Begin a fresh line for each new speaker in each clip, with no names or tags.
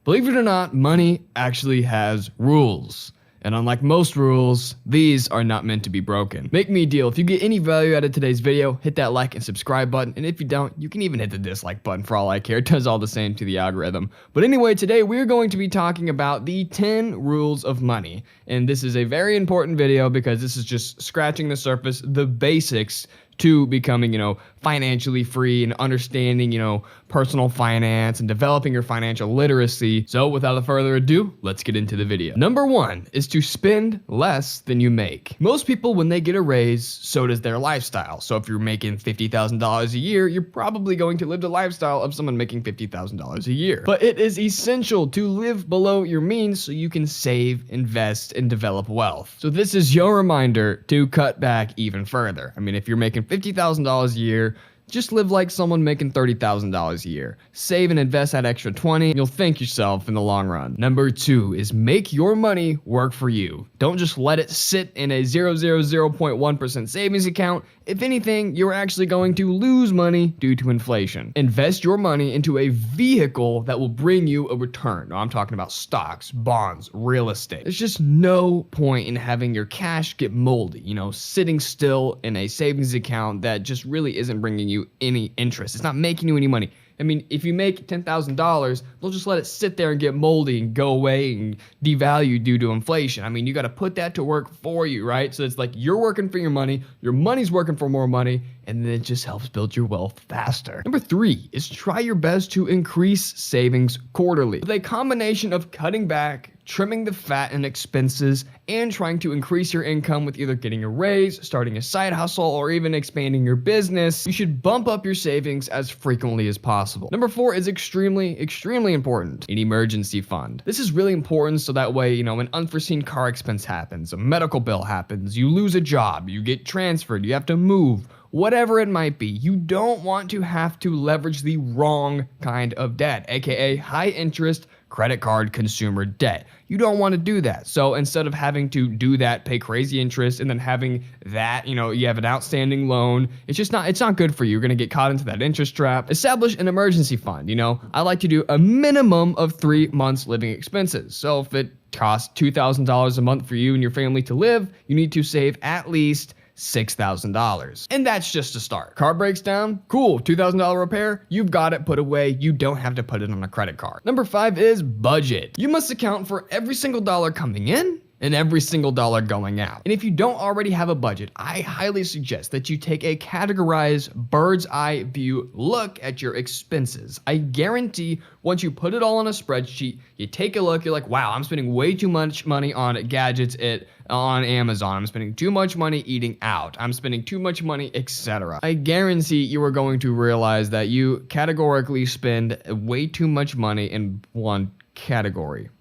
Believe it or not, money actually has rules. And unlike most rules, these are not meant to be broken. Make me a deal. If you get any value out of today's video, hit that like and subscribe button. And if you don't, you can even hit the dislike button for all I care. It does all the same to the algorithm. But anyway, today we're going to be talking about the 10 rules of money. And this is a very important video because this is just scratching the surface, the basics to becoming, financially free and understanding, personal finance and developing your financial literacy. So without further ado, let's get into the video. Number 1 is to spend less than you make. Most people, when they get a raise, so does their lifestyle. So if you're making $50,000 a year, you're probably going to live the lifestyle of someone making $50,000 a year. But it is essential to live below your means so you can save, invest, and develop wealth. So this is your reminder to cut back even further. I mean, if you're making $50,000 a year, just live like someone making $30,000 a year. Save and invest that extra 20, and you'll thank yourself in the long run. Number 2 is make your money work for you. Don't just let it sit in a 0.1% savings account. If anything, you're actually going to lose money due to inflation. Invest your money into a vehicle that will bring you a return. Now, I'm talking about stocks, bonds, real estate. There's just no point in having your cash get moldy, sitting still in a savings account that just really isn't bringing you any interest. It's not making you any money. I mean, if you make $10,000, they'll just let it sit there and get moldy and go away and devalue due to inflation. I mean, you got to put that to work for you, right? So it's like you're working for your money's working for more money, and then it just helps build your wealth faster. Number 3 is try your best to increase savings quarterly. With a combination of cutting back, trimming the fat and expenses, and trying to increase your income with either getting a raise, starting a side hustle, or even expanding your business, you should bump up your savings as frequently as possible. Number 4 is extremely important. An emergency fund. This is really important so that way, an unforeseen car expense happens, a medical bill happens, you lose a job, you get transferred, you have to move, whatever it might be, you don't want to have to leverage the wrong kind of debt, aka high interest credit card consumer debt. You don't want to do that. So instead of having to do that, pay crazy interest, and then having that, you have an outstanding loan, it's not good for you. You're going to get caught into that interest trap. Establish an emergency fund. I like to do a minimum of 3 months living expenses. So if it costs $2,000 a month for you and your family to live, you need to save at least $6,000. And that's just a start. Car breaks down, cool, $2,000 repair, you've got it put away, you don't have to put it on a credit card. Number 5 is budget. You must account for every single dollar coming in and every single dollar going out. And if you don't already have a budget, I highly suggest that you take a categorized bird's eye view look at your expenses. I guarantee once you put it all on a spreadsheet, you take a look, you're like, wow, I'm spending way too much money on gadgets on Amazon. I'm spending too much money eating out. I'm spending too much money, etc. I guarantee you are going to realize that you categorically spend way too much money in one category.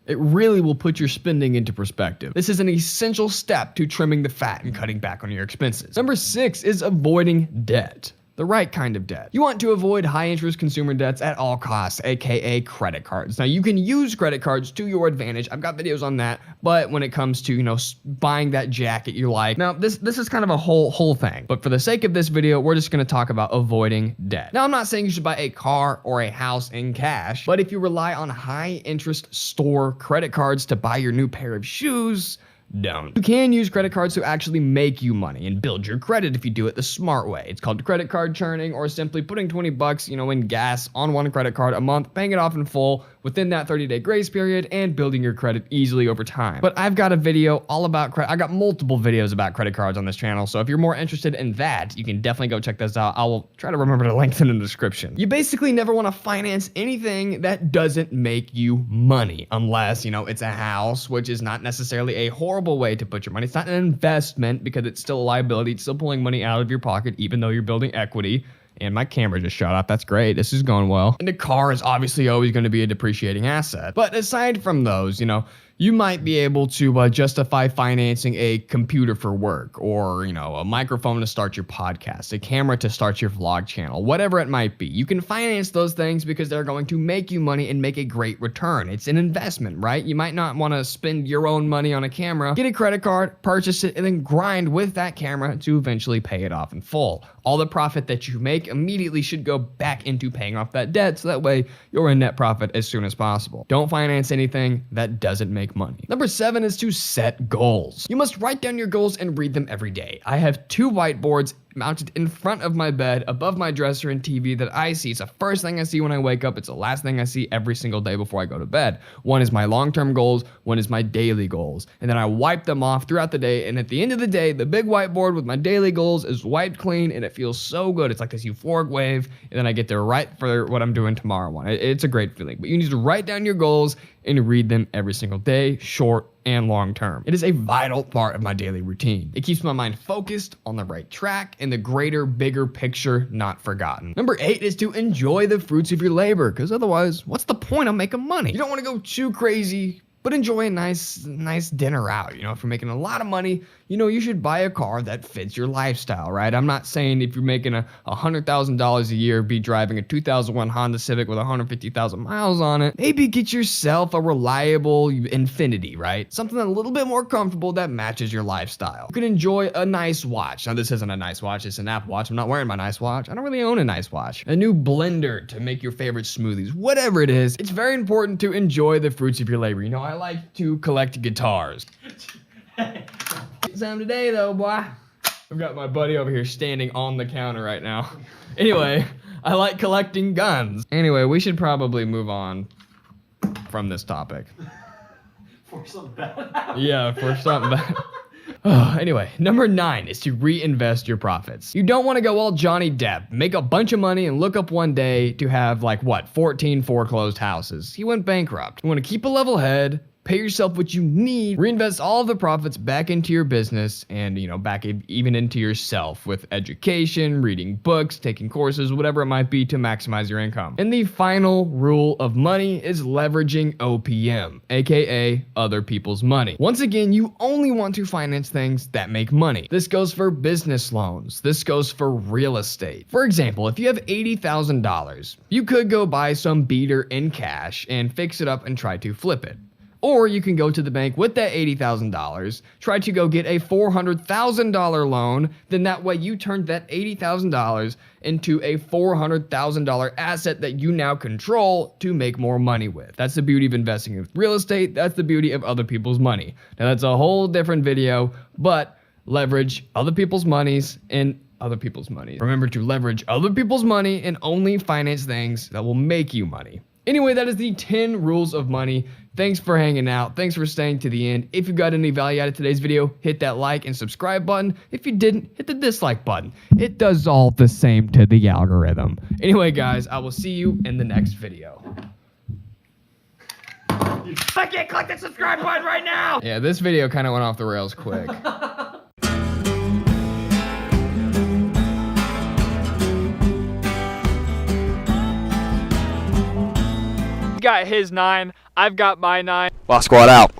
It really will put your spending into perspective. This is an essential step to trimming the fat and cutting back on your expenses. Number 6 is avoiding debt. The right kind of debt. You want to avoid high interest consumer debts at all costs, aka credit cards. Now you can use credit cards to your advantage. I've got videos on that, but when it comes to, buying that jacket you like, now this is kind of a whole thing. But for the sake of this video, we're just going to talk about avoiding debt. Now I'm not saying you should buy a car or a house in cash, but if you rely on high interest store credit cards to buy your new pair of shoes, don't. You can use credit cards to actually make you money and build your credit if you do it the smart way. It's called credit card churning, or simply putting 20 bucks, in gas on one credit card a month, paying it off in full within that 30-day grace period, and building your credit easily over time. But I've got a video all about credit. I got multiple videos about credit cards on this channel, so if you're more interested in that, you can definitely go check those out. I will try to remember to link them in the description. You basically never want to finance anything that doesn't make you money, unless, it's a house, which is not necessarily a horrible way to put your money. It's not an investment because it's still a liability. It's still pulling money out of your pocket, even though you're building equity. And my camera just shut off. That's great. This is going well. And the car is obviously always going to be a depreciating asset. But aside from those, You might be able to justify financing a computer for work, or, a microphone to start your podcast, a camera to start your vlog channel, whatever it might be. You can finance those things because they're going to make you money and make a great return. It's an investment, right? You might not want to spend your own money on a camera, get a credit card, purchase it, and then grind with that camera to eventually pay it off in full. All the profit that you make immediately should go back into paying off that debt, so that way you're in net profit as soon as possible. Don't finance anything that doesn't make money. Number 7 is to set goals. You must write down your goals and read them every day. I have 2 whiteboards mounted in front of my bed, above my dresser and TV that I see. It's the first thing I see when I wake up. It's the last thing I see every single day before I go to bed. One is my long-term goals, one is my daily goals. And then I wipe them off throughout the day, and at the end of the day, the big whiteboard with my daily goals is wiped clean, and it feels so good. It's like this euphoric wave, and then I get to write for what I'm doing tomorrow. It's a great feeling. But you need to write down your goals and read them every single day, short and long term. It is a vital part of my daily routine. It keeps my mind focused on the right track and the greater, bigger picture not forgotten. Number 8 is to enjoy the fruits of your labor, because otherwise, what's the point of making money? You don't want to go too crazy, but enjoy a nice dinner out. If you're making a lot of money, you should buy a car that fits your lifestyle, right? I'm not saying if you're making $100,000 a year, be driving a 2001 Honda Civic with 150,000 miles on it. Maybe get yourself a reliable Infiniti, right? Something a little bit more comfortable that matches your lifestyle. You can enjoy a nice watch. Now, this isn't a nice watch, it's an Apple Watch. I'm not wearing my nice watch. I don't really own a nice watch. A new blender to make your favorite smoothies. Whatever it is, it's very important to enjoy the fruits of your labor. I like to collect guitars. Some today though, boy. I've got my buddy over here standing on the counter right now. Anyway, I like collecting guns. Anyway, we should probably move on from this topic.
For something bad.
Yeah, for something bad. Anyway, number 9 is to reinvest your profits. You don't want to go all Johnny Depp, make a bunch of money, and look up one day to have 14 foreclosed houses. He went bankrupt. You want to keep a level head, pay yourself what you need, reinvest all of the profits back into your business and, back even into yourself with education, reading books, taking courses, whatever it might be to maximize your income. And the final rule of money is leveraging OPM, aka other people's money. Once again, you only want to finance things that make money. This goes for business loans. This goes for real estate. For example, if you have $80,000, you could go buy some beater in cash and fix it up and try to flip it. Or you can go to the bank with that $80,000, try to go get a $400,000 loan, then that way you turned that $80,000 into a $400,000 asset that you now control to make more money with. That's the beauty of investing in real estate. That's the beauty of other people's money. Now that's a whole different video, but leverage other people's monies and other people's money. Remember to leverage other people's money and only finance things that will make you money. Anyway, that is the 10 rules of money. Thanks for hanging out. Thanks for staying to the end. If you got any value out of today's video, hit that like and subscribe button. If you didn't, hit the dislike button. It does all the same to the algorithm. Anyway, guys, I will see you in the next video. I can't click the subscribe button right now! Yeah, this video kind of went off the rails quick.
Got his 9, I've got my 9.
Boss Squad out.